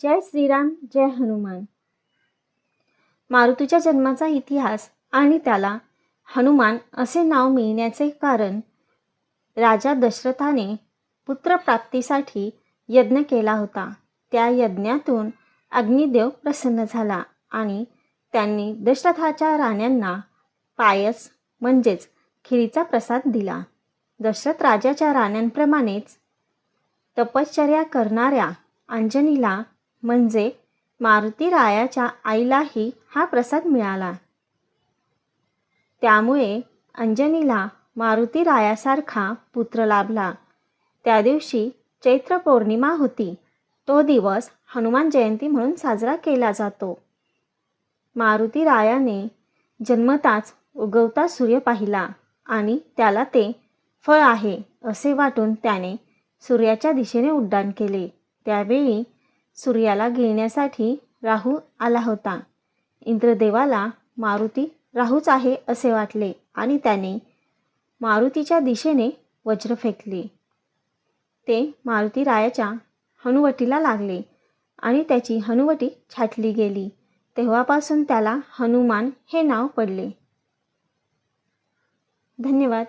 जय श्रीराम, जय हनुमान। मारुतीच्या जन्माचा इतिहास आणि त्याला हनुमान असे नाव मिळण्याचे कारण, राजा दशरथाने पुत्रप्राप्तीसाठी यज्ञ केला होता। त्या यज्ञातून अग्निदेव प्रसन्न झाला आणि त्यांनी दशरथाच्या राण्यांना पायस म्हणजेच खिरीचा प्रसाद दिला। दशरथ राजाच्या राण्यांप्रमाणेच तपश्चर्या करणाऱ्या अंजनीला म्हणजे मारुती रायाच्या आईलाही हा प्रसाद मिळाला। त्यामुळे अंजनीला मारुती रायासारखा पुत्र लाभला। त्या दिवशी चैत्र पौर्णिमा होती। तो दिवस हनुमान जयंती म्हणून साजरा केला जातो। मारुती रायाने जन्मताच उगवता सूर्य पाहिला आणि त्याला ते फळ आहे असे वाटून त्याने सूर्याच्या दिशेने उड्डाण केले। त्यावेळी सूर्याला गिळण्यासाठी राहू आला होता। इंद्रदेवाला मारुती राहूच आहे असे वाटले आणि त्याने मारुतीच्या दिशेने वज्र फेकले। ते मारुती रायाच्या हनुवटीला लागले आणि त्याची हनुवटी छाटली गेली। तेव्हापासून त्याला हनुमान हे नाव पडले। धन्यवाद।